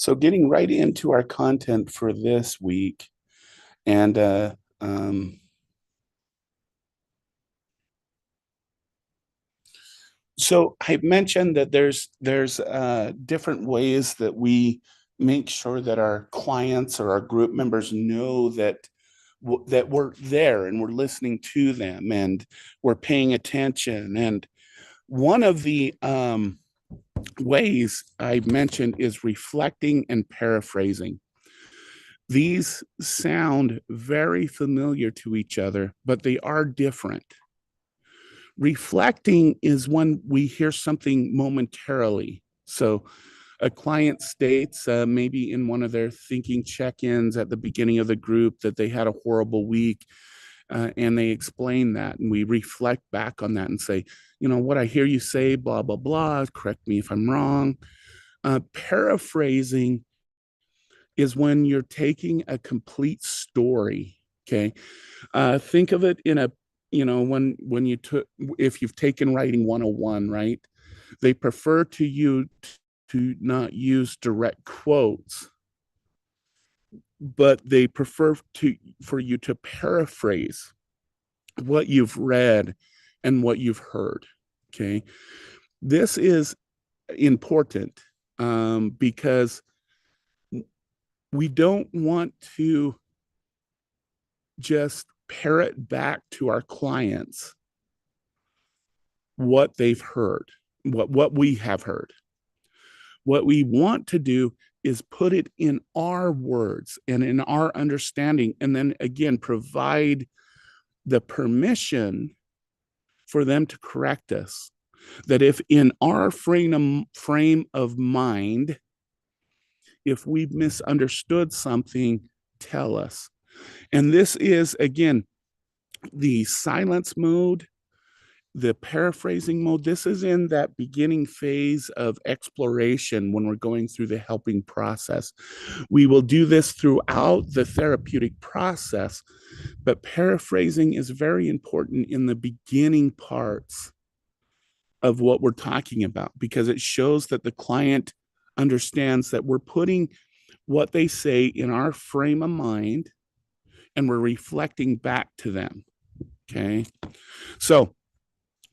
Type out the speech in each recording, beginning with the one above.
So getting right into our content for this week, and so I mentioned that there's different ways that we make sure that our clients or our group members know that we're there and we're listening to them and we're paying attention. And one of the ways I mentioned is reflecting and paraphrasing. These sound very familiar to each other, but they are different. Reflecting is when we hear something momentarily. So a client states, maybe in one of their thinking check-ins at the beginning of the group, that they had a horrible week, and they explain that, and we reflect back on that and say, what I hear you say, blah, blah, blah, correct me if I'm wrong. Paraphrasing is when you're taking a complete story. Okay. Think of it in a, when you took, if you've taken writing 101, right? They prefer to not use direct quotes, but they prefer for you to paraphrase what you've read and what you've heard. Okay. This is important because we don't want to just parrot back to our clients what they've heard, what we have heard. What we want to do is put it in our words and in our understanding, and then again provide the permission for them to correct us. That if in our frame of mind, if we've misunderstood something, tell us. And this is, again, the silence mode, the paraphrasing mode. This is in that beginning phase of exploration when we're going through the helping process. We will do this throughout the therapeutic process, but paraphrasing is very important in the beginning parts of what we're talking about, because it shows that the client understands that we're putting what they say in our frame of mind and we're reflecting back to them. Okay. So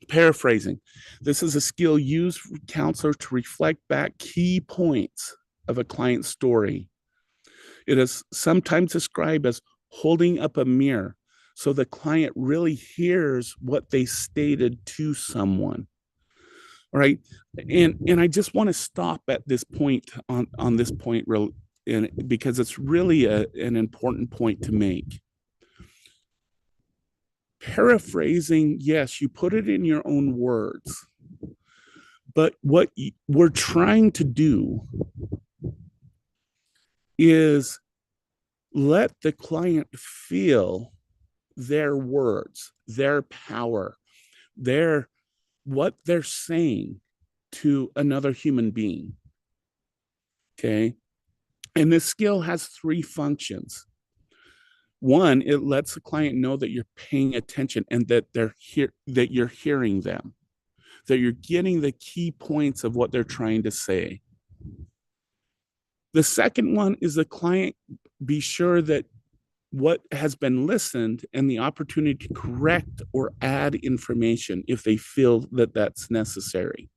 paraphrasing. This is a skill used for counselors to reflect back key points of a client's story. It is sometimes described as holding up a mirror so the client really hears what they stated to someone. All right. And I just want to stop at this point on this point because it's really an important point to make. Paraphrasing, yes, you put it in your own words, but what we're trying to do is let the client feel their words, their power, their what they're saying to another human being. Okay. And this skill has three functions. One, it lets the client know that you're paying attention and that that you're hearing them, that you're getting the key points of what they're trying to say. The second one is the client be sure that what has been listened and the opportunity to correct or add information if they feel that that's necessary.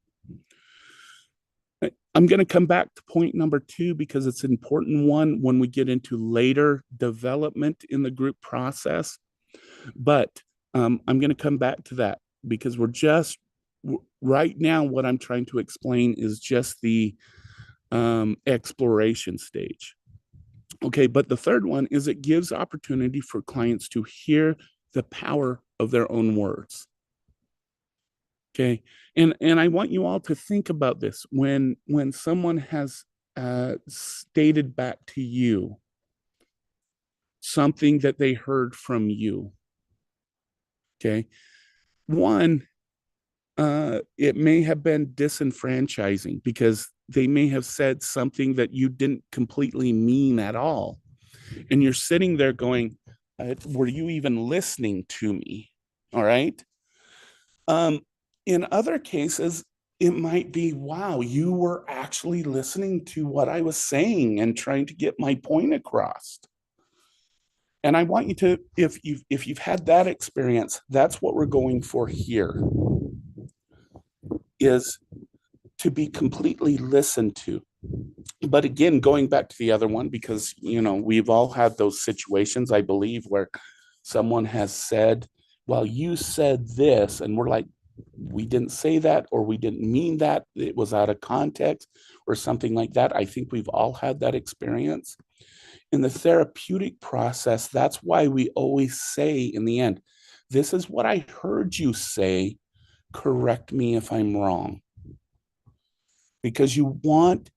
I'm going to come back to point number 2 because it's an important one when we get into later development in the group process. But I'm going to come back to that because we're just right now, what I'm trying to explain is just the exploration stage. Okay, but the third one is it gives opportunity for clients to hear the power of their own words. Okay, and I want you all to think about this when someone has stated back to you something that they heard from you. Okay, one, it may have been disenfranchising because they may have said something that you didn't completely mean at all, and you're sitting there going, "Were you even listening to me?" All right. In other cases, It might be, wow, you were actually listening to what I was saying and trying to get my point across. And I want you to, if you've had that experience, that's what we're going for here, is to be completely listened to. But again, going back to the other one, because we've all had those situations, I believe, where someone has said, well, you said this, and we're like, we didn't say that, or we didn't mean that, it was out of context, or something like that. I think we've all had that experience. In the therapeutic process, that's why we always say in the end, this is what I heard you say, correct me if I'm wrong. Because you want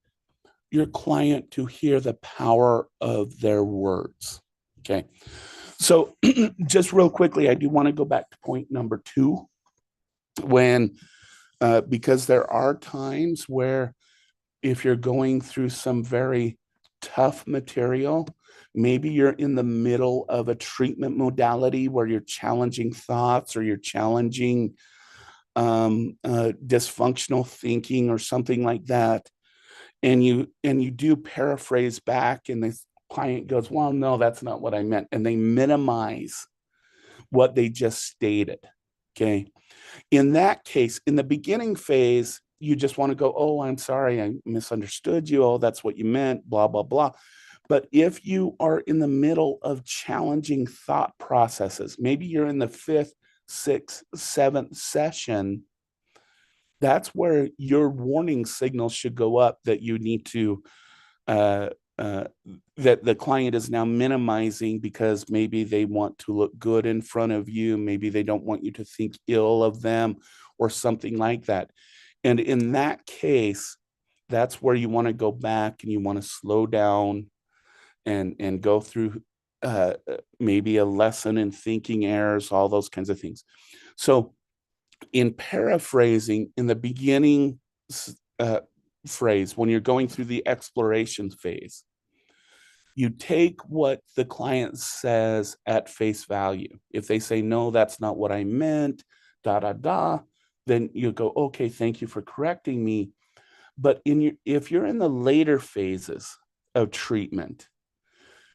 your client to hear the power of their words. Okay. So just real quickly, I do want to go back to point number 2, when because there are times where if you're going through some very tough material, maybe you're in the middle of a treatment modality where you're challenging thoughts, or you're challenging dysfunctional thinking or something like that, and you do paraphrase back, and the client goes, well, no, that's not what I meant, and they minimize what they just stated. Okay. In that case, in the beginning phase, you just want to go, oh, I'm sorry, I misunderstood you. Oh, that's what you meant, blah, blah, blah. But if you are in the middle of challenging thought processes, maybe you're in the 5th, 6th, 7th session, that's where your warning signals should go up, that you need to, uh, that the client is now minimizing because maybe they want to look good in front of you. Maybe they don't want you to think ill of them, or something like that. And in that case, that's where you want to go back and you want to slow down and go through maybe a lesson in thinking errors, all those kinds of things. So in paraphrasing, in the beginning phrase, when you're going through the exploration phase, you take what the client says at face value. If they say, no, that's not what I meant, da, da, da, then you go, okay, thank you for correcting me. But if you're in the later phases of treatment,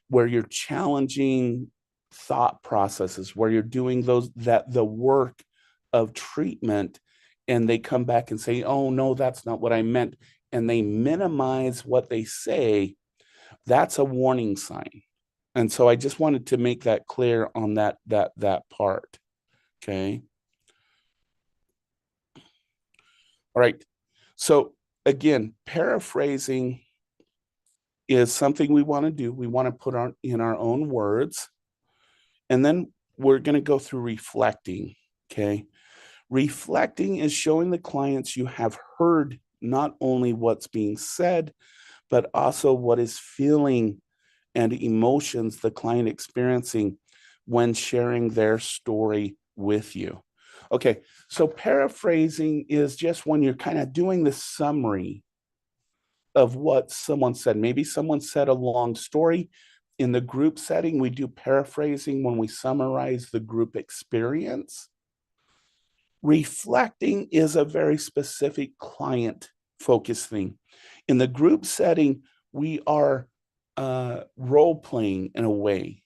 where you're challenging thought processes, where you're doing the work of treatment, and they come back and say, oh, no, that's not what I meant, and they minimize what they say, that's a warning sign. And so I just wanted to make that clear on that part. Okay. All right. So again, paraphrasing is something we want to do. We want to put in our own words. And then we're going to go through reflecting. Okay. Reflecting is showing the clients you have heard not only what's being said, but also what is feeling and emotions the client experiencing when sharing their story with you. Okay, so paraphrasing is just when you're kind of doing the summary of what someone said. Maybe someone said a long story. In the group setting, we do paraphrasing when we summarize the group experience. Reflecting is a very specific client focused thing. In the group setting, we are role playing in a way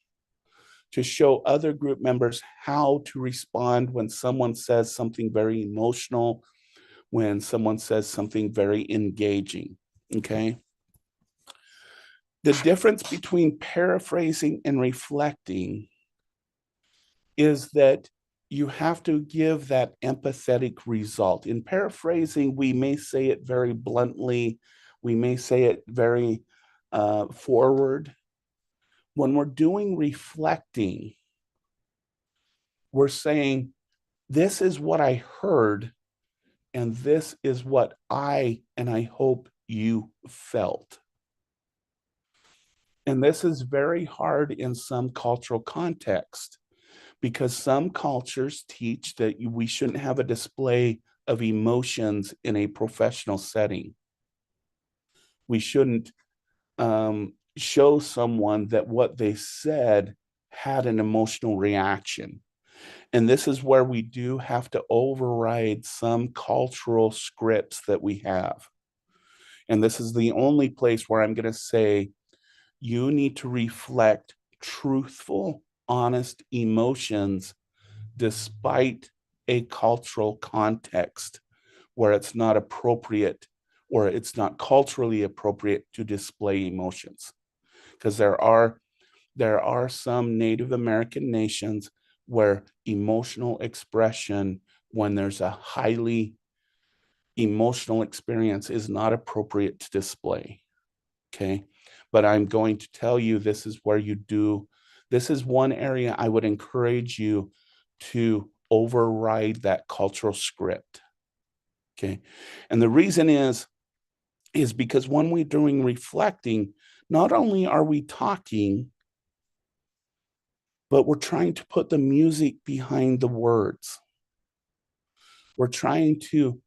to show other group members how to respond when someone says something very emotional, when someone says something very engaging. Okay. The difference between paraphrasing and reflecting is that you have to give that empathetic result. In paraphrasing, we may say it very bluntly, we may say it very forward. When we're doing reflecting, we're saying, this is what I heard, and this is what I hope you felt. And this is very hard in some cultural context, because some cultures teach that we shouldn't have a display of emotions in a professional setting. We shouldn't show someone that what they said had an emotional reaction. And this is where we do have to override some cultural scripts that we have. And this is the only place where I'm going to say you need to reflect truthful, honest emotions despite a cultural context where it's not appropriate or it's not culturally appropriate to display emotions. Because there are some Native American nations where emotional expression, when there's a highly emotional experience, is not appropriate to display. Okay. But I'm going to tell you this is where you do, this is one area I would encourage you to override that cultural script. Okay. And the reason is because when we're doing reflecting, not only are we talking, but we're trying to put the music behind the words. We're trying to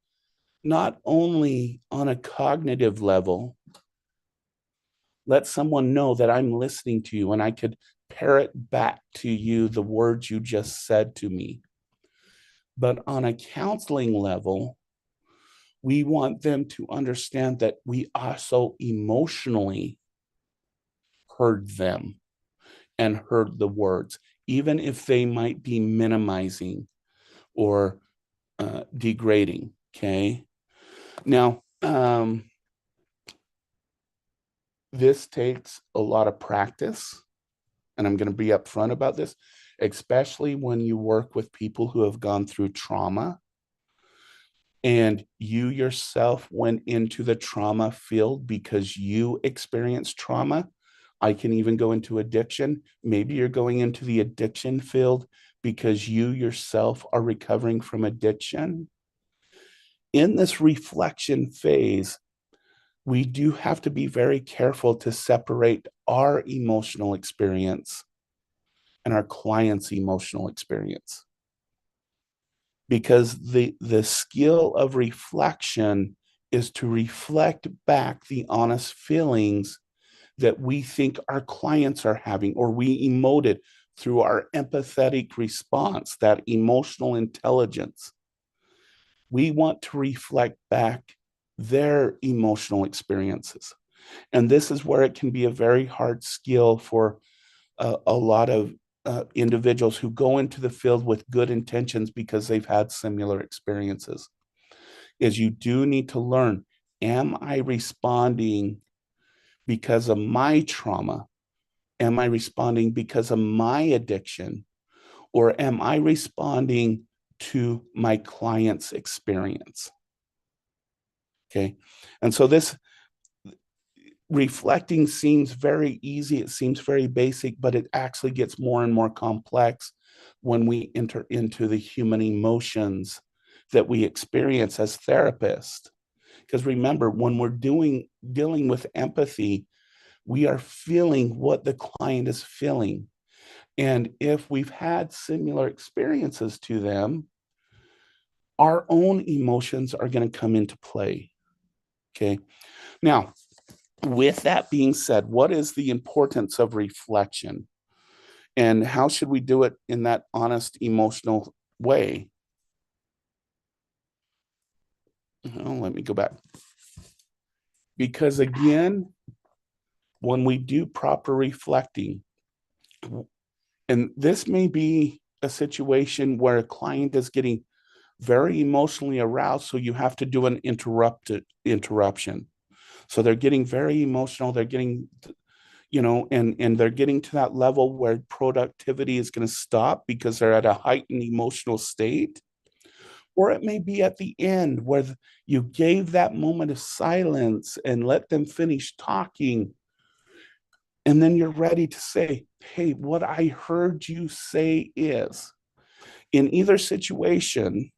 not only on a cognitive level, let someone know that I'm listening to you and I could parrot back to you the words you just said to me. But on a counseling level, we want them to understand that we also emotionally heard them and heard the words, even if they might be minimizing or degrading. Okay. Now, this takes a lot of practice, and I'm going to be upfront about this, especially when you work with people who have gone through trauma and you yourself went into the trauma field because you experienced trauma. I can even go into addiction. Maybe you're going into the addiction field because you yourself are recovering from addiction. In this reflection phase, we do have to be very careful to separate our emotional experience and our client's emotional experience. Because the skill of reflection is to reflect back the honest feelings that we think our clients are having, or we emoted through our empathetic response, that emotional intelligence. We want to reflect back their emotional experiences. And this is where it can be a very hard skill for a lot of individuals who go into the field with good intentions because they've had similar experiences. Is you do need to learn, am I responding because of my trauma? Am I responding because of my addiction? Or am I responding to my client's experience? Okay. And so this reflecting seems very easy. It seems very basic, but it actually gets more and more complex when we enter into the human emotions that we experience as therapists. Because remember, when we're dealing with empathy, we are feeling what the client is feeling. And if we've had similar experiences to them, our own emotions are going to come into play. Okay. Now, with that being said, what is the importance of reflection? And how should we do it in that honest, emotional way? Oh, let me go back. Because again, when we do proper reflecting, and this may be a situation where a client is getting very emotionally aroused, so you have to do an interruption. So they're getting very emotional, they're getting, and they're getting to that level where productivity is going to stop because they're at a heightened emotional state. Or it may be at the end where you gave that moment of silence and let them finish talking. And then you're ready to say, hey, what I heard you say is, in either situation,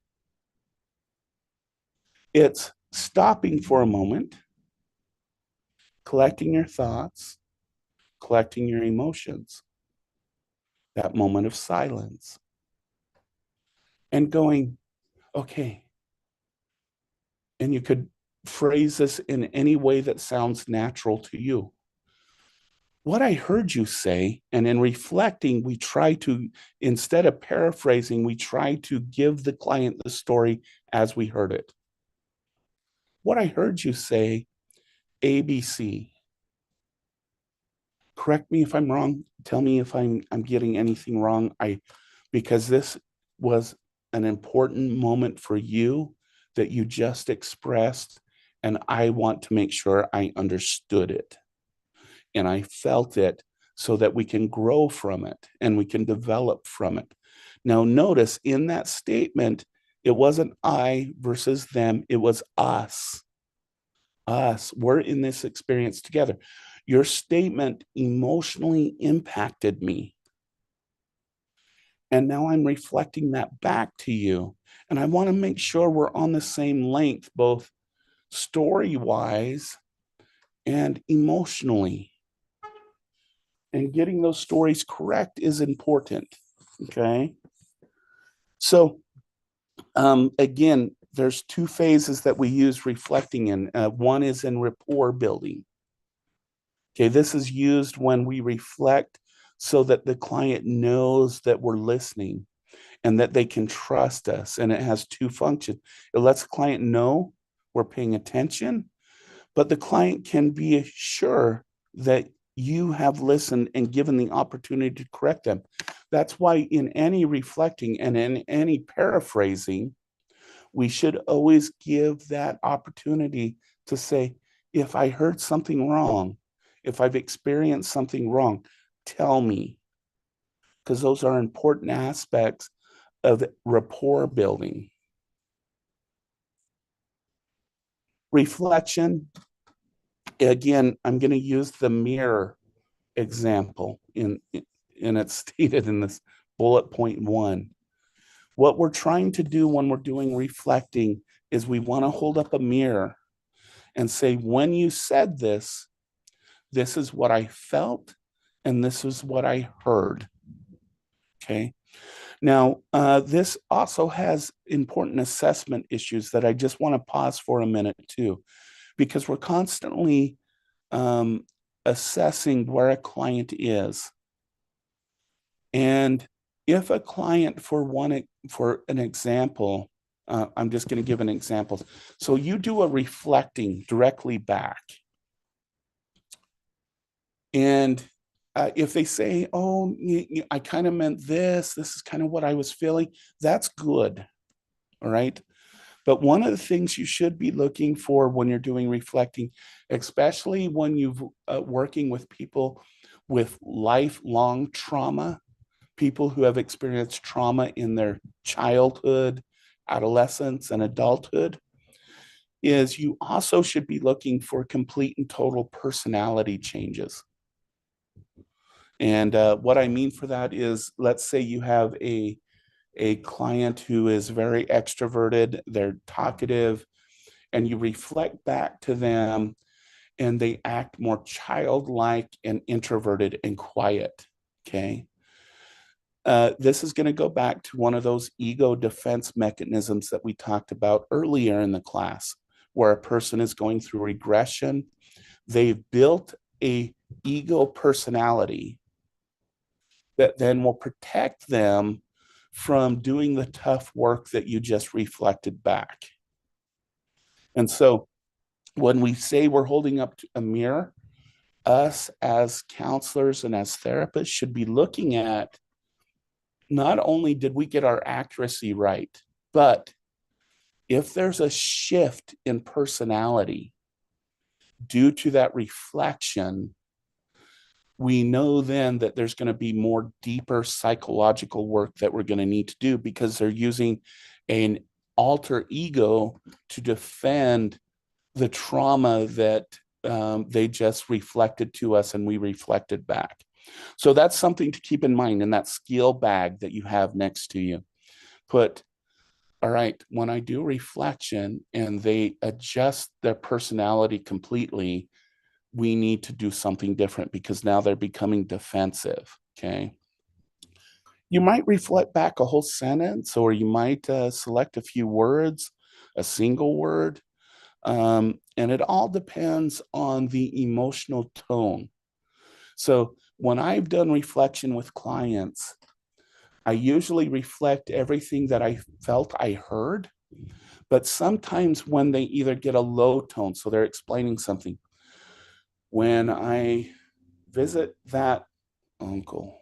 it's stopping for a moment, collecting your thoughts, collecting your emotions, that moment of silence, and going, okay. And you could phrase this in any way that sounds natural to you. what I heard you say, and in reflecting, we try to, instead of paraphrasing, we try to give the client the story as we heard it. What I heard you say, ABC. Correct me if I'm wrong. Tell me if I'm getting anything wrong. Because this was an important moment for you that you just expressed, and I want to make sure I understood it and I felt it so that we can grow from it and we can develop from it. Now, notice in that statement, it wasn't I versus them, it was us. Us. We're in this experience together. Your statement emotionally impacted me. And now I'm reflecting that back to you. And I want to make sure we're on the same length, both story wise and emotionally. And getting those stories correct is important. Okay. So, again, there's two phases that we use reflecting in. One is in rapport building. Okay. This is used when we reflect so that the client knows that we're listening and that they can trust us. And it has two functions. It lets the client know we're paying attention, but the client can be sure that you have listened and given the opportunity to correct them. That's why in any reflecting and in any paraphrasing, we should always give that opportunity to say, if I heard something wrong, if I've experienced something wrong, tell me, because those are important aspects of rapport building. Reflection, again, I'm going to use the mirror example and it's stated in this bullet point 1. What we're trying to do when we're doing reflecting is we want to hold up a mirror and say, when you said this, this is what I felt and this is what I heard. Okay. Now, this also has important assessment issues that I just want to pause for a minute too, because we're constantly assessing where a client is. And if a client, for an example, I'm just going to give an example. So you do a reflecting directly back. And if they say, oh, I kind of meant this is kind of what I was feeling, that's good. All right. But one of the things you should be looking for when you're doing reflecting, especially when you've working with people with lifelong trauma, people who have experienced trauma in their childhood, adolescence, and adulthood, is you also should be looking for complete and total personality changes. And what I mean for that is, let's say you have a client who is very extroverted, they're talkative, and you reflect back to them and they act more childlike and introverted and quiet. Okay. This is going to go back to one of those ego defense mechanisms that we talked about earlier in the class, where a person is going through regression. They've built a ego personality that then will protect them from doing the tough work that you just reflected back. And so when we say we're holding up a mirror, us as counselors and as therapists should be looking at, not only did we get our accuracy right, but if there's a shift in personality due to that reflection, we know then that there's going to be more deeper psychological work that we're going to need to do, because they're using an alter ego to defend the trauma that they just reflected to us and we reflected back. So that's something to keep in mind in that skill bag that you have next to you. Put, all right, when I do reflection and they adjust their personality completely, we need to do something different because now they're becoming defensive. Okay. You might reflect back a whole sentence, or you might select a few words, a single word. And it all depends on the emotional tone. So when I've done reflection with clients, I usually reflect everything that I felt I heard. But sometimes when they either get a low tone, so they're explaining something, when I visit that uncle,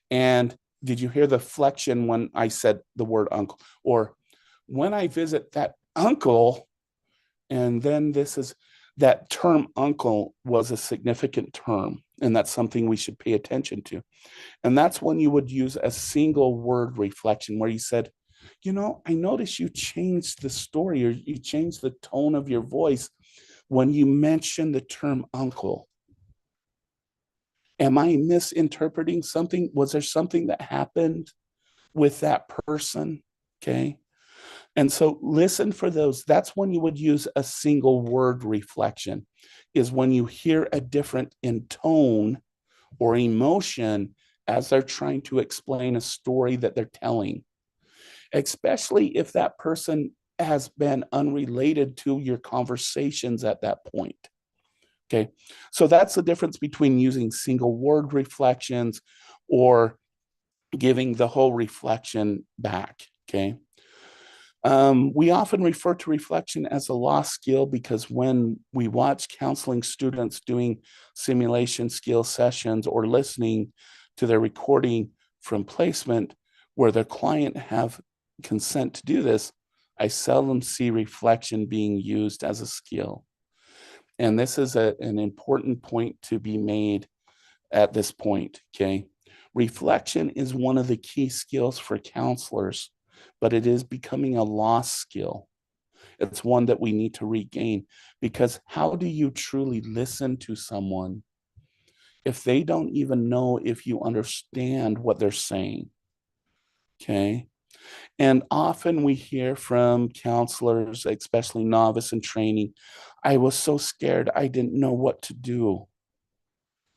and did you hear the flexion when I said the word uncle? Or when I visit that uncle, and then this is that term uncle was a significant term, and that's something we should pay attention to. And that's when you would use a single word reflection where you said, I noticed you changed the story, or you changed the tone of your voice when you mentioned the term uncle. Am I misinterpreting something? Was there something that happened with that person? Okay. And so listen for those. That's when you would use a single word reflection, is when you hear a different in tone or emotion as they're trying to explain a story that they're telling, especially if that person has been unrelated to your conversations at that point. Okay. So that's the difference between using single word reflections or giving the whole reflection back. Okay. We often refer to reflection as a lost skill because when we watch counseling students doing simulation skill sessions or listening to their recording from placement where their client have consent to do this, I seldom see reflection being used as a skill. And this is an important point to be made at this point, okay? Reflection is one of the key skills for counselors, but it is becoming a lost skill. It's one that we need to regain, because how do you truly listen to someone if they don't even know if you understand what they're saying? Okay. And often we hear from counselors, especially novice in training, I was so scared, I didn't know what to do.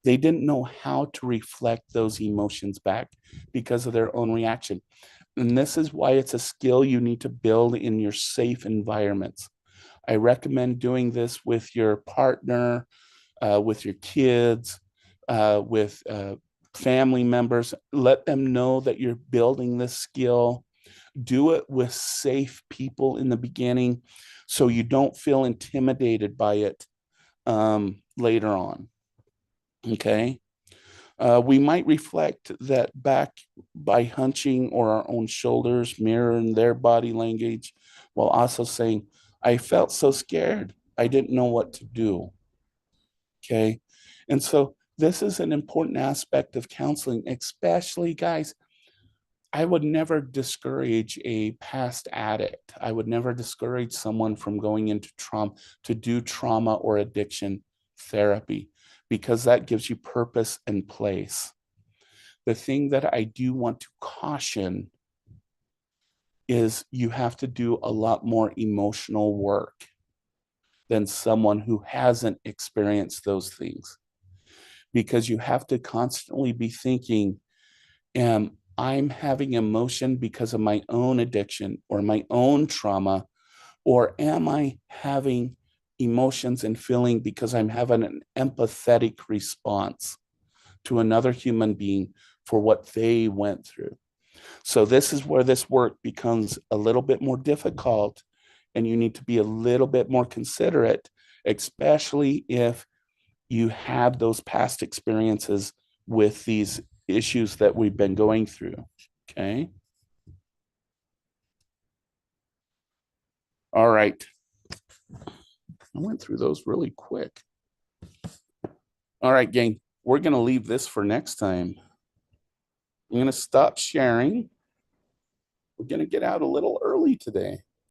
They didn't know how to reflect those emotions back because of their own reaction. And this is why it's a skill you need to build in your safe environments. I recommend doing this with your partner, with your kids, with family members. Let them know that you're building this skill. Do it with safe people in the beginning so you don't feel intimidated by it later on. Okay. We might reflect that back by hunching or our own shoulders, mirroring their body language, while also saying, I felt so scared. I didn't know what to do. Okay. And so this is an important aspect of counseling, especially, guys. I would never discourage a past addict. I would never discourage someone from going into trauma to do trauma or addiction therapy, because that gives you purpose and place. The thing that I do want to caution is you have to do a lot more emotional work than someone who hasn't experienced those things, because you have to constantly be thinking, I'm having emotion because of my own addiction or my own trauma, or am I having emotions and feeling because I'm having an empathetic response to another human being for what they went through? So this is where this work becomes a little bit more difficult, and you need to be a little bit more considerate, especially if you had those past experiences with these issues that we've been going through. Okay. All right. I went through those really quick. All right, gang, we're going to leave this for next time. I'm going to stop sharing. We're going to get out a little early today.